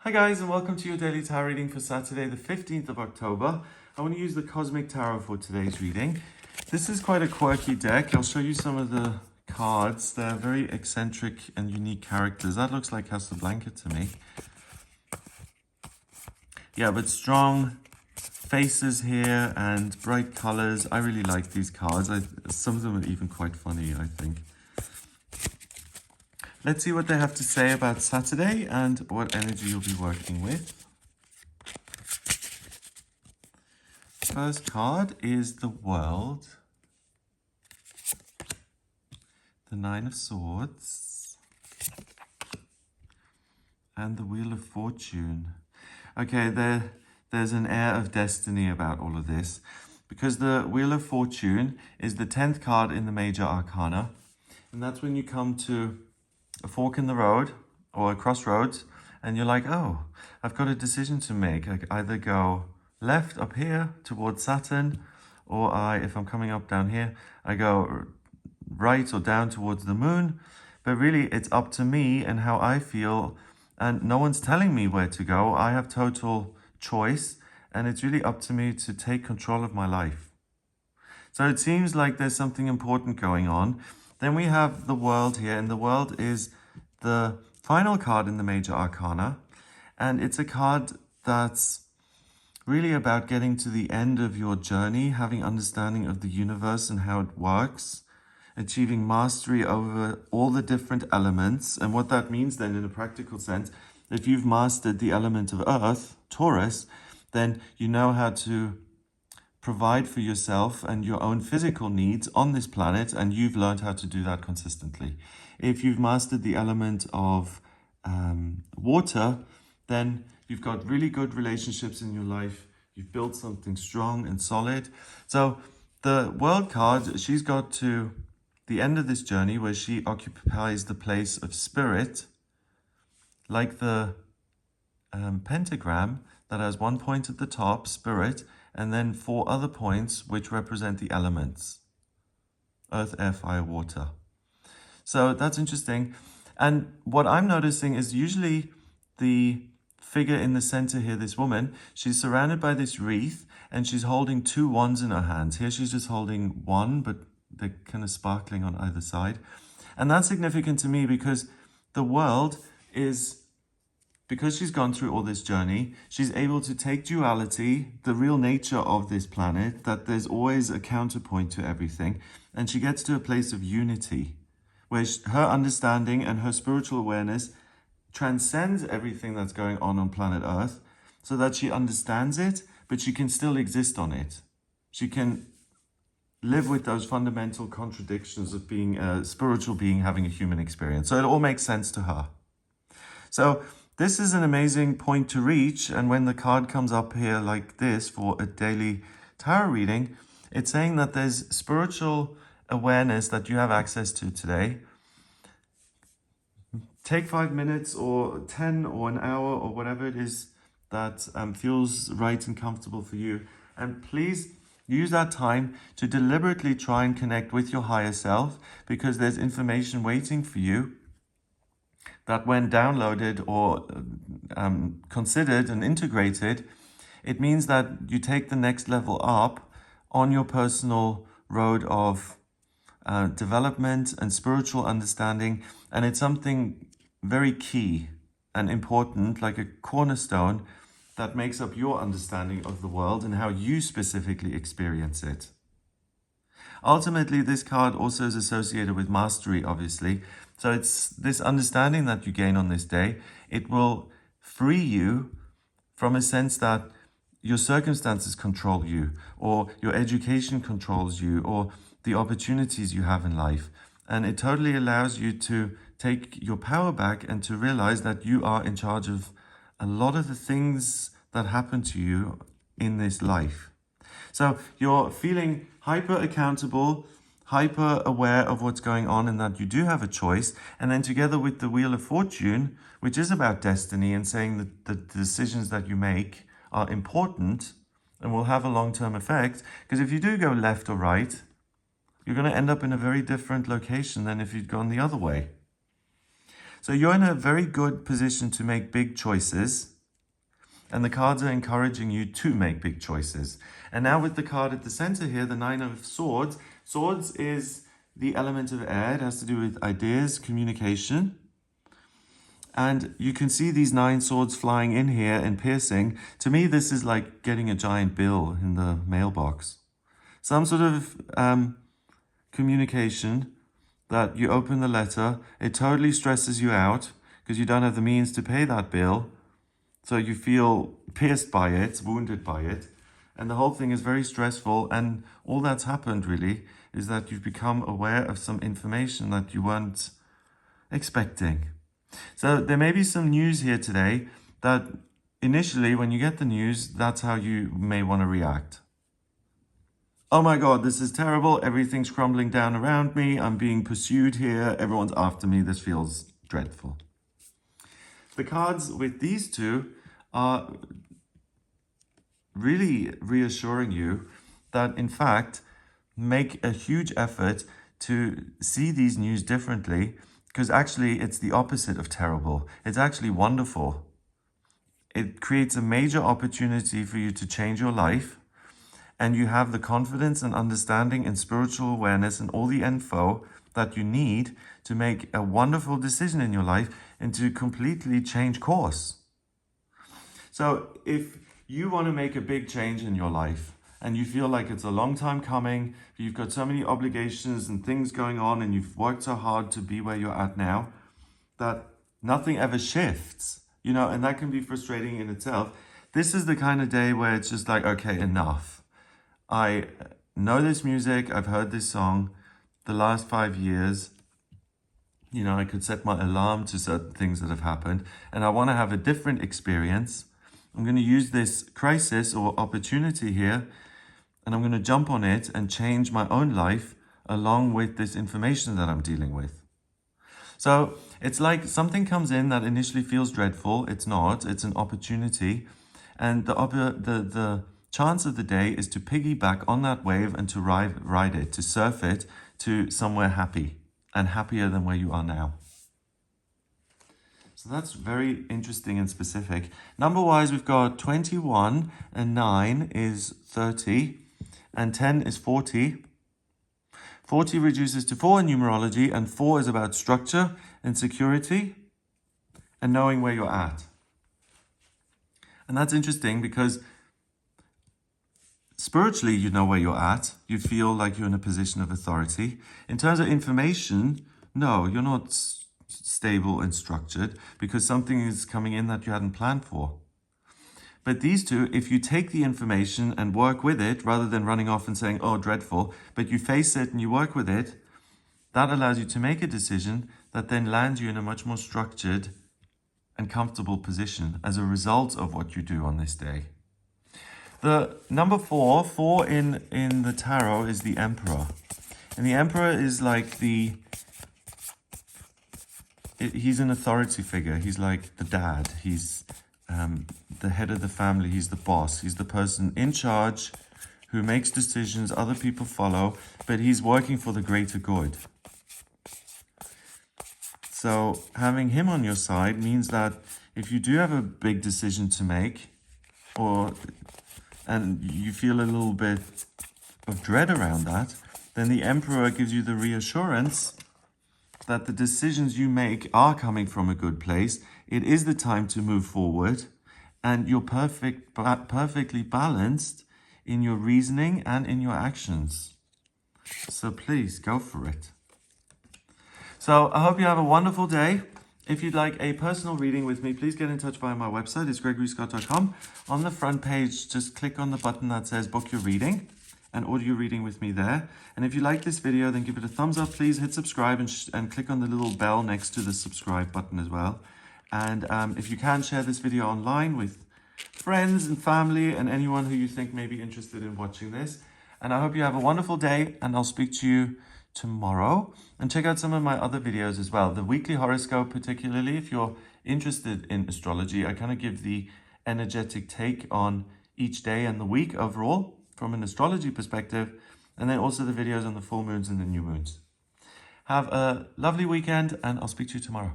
Hi guys, and welcome to your daily tarot reading for Saturday the 15th of October. I want to use the Cosmic Tarot for today's reading. This is quite a quirky deck. I'll show you some of the cards. They're very eccentric and unique characters. That looks like Casablanca to me. Yeah, but strong faces here and bright colors. I really like these cards. Some of them are even quite funny, I think. Let's see what they have to say about Saturday and what energy you'll be working with. First card is the World, the Nine of Swords, and the Wheel of Fortune. Okay, there's an air of destiny about all of this, because the Wheel of Fortune is the 10th card in the Major Arcana, and that's when you come to a fork in the road or a crossroads and you're like, oh, I've got a decision to make. I either go left up here towards Saturn, or if I'm coming up down here, I go right or down towards the moon. But really it's up to me and how I feel, and no one's telling me where to go. I have total choice, and it's really up to me to take control of my life. So it seems like there's something important going on. Then we have the World here, and the World is the final card in the Major Arcana, and it's a card that's really about getting to the end of your journey, having understanding of the universe and how it works, achieving mastery over all the different elements. And what that means then in a practical sense, if you've mastered the element of Earth, Taurus, then you know how to provide for yourself and your own physical needs on this planet, and you've learned how to do that consistently. If you've mastered the element of water, then you've got really good relationships in your life. You've built something strong and solid. So the World card, she's got to the end of this journey where she occupies the place of spirit, like the pentagram that has one point at the top, spirit, and then 4 other points which represent the elements: earth, air, fire, water. So that's interesting. And what I'm noticing is usually the figure in the center here, this woman, she's surrounded by this wreath and she's holding 2 wands in her hands. Here she's just holding one, but they're kind of sparkling on either side. And that's significant to me because the World is, because she's gone through all this journey, she's able to take duality, the real nature of this planet, that there's always a counterpoint to everything, and she gets to a place of unity, where her understanding and her spiritual awareness transcends everything that's going on planet Earth, so that she understands it, but she can still exist on it. She can live with those fundamental contradictions of being a spiritual being having a human experience. So it all makes sense to her. So this is an amazing point to reach, and when the card comes up here like this for a daily tarot reading, it's saying that there's spiritual awareness that you have access to today. Take 5 minutes or 10 or an hour or whatever it is that feels right and comfortable for you, and please use that time to deliberately try and connect with your higher self, because there's information waiting for you that when downloaded or considered and integrated, it means that you take the next level up on your personal road of development and spiritual understanding. And it's something very key and important, like a cornerstone that makes up your understanding of the world and how you specifically experience it. Ultimately, this card also is associated with mastery, obviously. So it's this understanding that you gain on this day. It will free you from a sense that your circumstances control you, or your education controls you, or the opportunities you have in life. And it totally allows you to take your power back and to realize that you are in charge of a lot of the things that happen to you in this life. So you're feeling hyper accountable, hyper aware of what's going on, and that you do have a choice. And then together with the Wheel of Fortune, which is about destiny and saying that the decisions that you make are important and will have a long-term effect. Because if you do go left or right, you're going to end up in a very different location than if you'd gone the other way. So you're in a very good position to make big choices And the cards are encouraging you to make big choices. And now with the card at the center here, the Nine of Swords. Swords is the element of air. It has to do with ideas, communication. And you can see these 9 swords flying in here and piercing. To me, this is like getting a giant bill in the mailbox. Some sort of communication that you open the letter, it totally stresses you out because you don't have the means to pay that bill. So you feel pierced by it, wounded by it. And the whole thing is very stressful. And all that's happened really is that you've become aware of some information that you weren't expecting. So there may be some news here today that initially when you get the news, that's how you may want to react. Oh my God, this is terrible. Everything's crumbling down around me. I'm being pursued here. Everyone's after me. This feels dreadful. The cards with these two are really reassuring you that, in fact, make a huge effort to see these news differently, because actually it's the opposite of terrible. It's actually wonderful. It creates a major opportunity for you to change your life, and you have the confidence and understanding and spiritual awareness and all the info that you need to make a wonderful decision in your life and to completely change course. So if you want to make a big change in your life and you feel like it's a long time coming, you've got so many obligations and things going on and you've worked so hard to be where you're at now, that nothing ever shifts, and that can be frustrating in itself. This is the kind of day where it's just like, okay, enough. I know this music, I've heard this song the last 5 years. I could set my alarm to certain things that have happened, and I want to have a different experience. I'm going to use this crisis or opportunity here, and I'm going to jump on it and change my own life along with this information that I'm dealing with. So it's like something comes in that initially feels dreadful. It's not. It's an opportunity. And the chance of the day is to piggyback on that wave and to ride it, to surf it to somewhere happy and happier than where you are now. So that's very interesting and specific. Number-wise, we've got 21 and 9 is 30 and 10 is 40. 40 reduces to 4 in numerology, and 4 is about structure and security and knowing where you're at. And that's interesting because spiritually, you know where you're at. You feel like you're in a position of authority. In terms of information, no, you're not stable and structured because something is coming in that you hadn't planned for. But these two, if you take the information and work with it, rather than running off and saying, oh, dreadful, but you face it and you work with it, that allows you to make a decision that then lands you in a much more structured and comfortable position as a result of what you do on this day. The number 4 in the tarot is the Emperor. And the Emperor is like he's an authority figure. He's like the dad. He's the head of the family. He's the boss. He's the person in charge who makes decisions other people follow, but he's working for the greater good. So having him on your side means that if you do have a big decision to make, and you feel a little bit of dread around that, then the Emperor gives you the reassurance that the decisions you make are coming from a good place. It is the time to move forward, and you're perfectly balanced in your reasoning and in your actions. So please go for it. So I hope you have a wonderful day. If you'd like a personal reading with me, please get in touch via my website. It's gregoryscott.com. On the front page, just click on the button that says book your reading and order your reading with me there. And if you like this video, then give it a thumbs up. Please hit subscribe and click on the little bell next to the subscribe button as well. And if you can, share this video online with friends and family and anyone who you think may be interested in watching this. And I hope you have a wonderful day, and I'll speak to you tomorrow. And check out some of my other videos as well. The weekly horoscope, particularly if you're interested in astrology, I kind of give the energetic take on each day and the week overall from an astrology perspective, and then also the videos on the full moons and the new moons. Have a lovely weekend, and I'll speak to you tomorrow.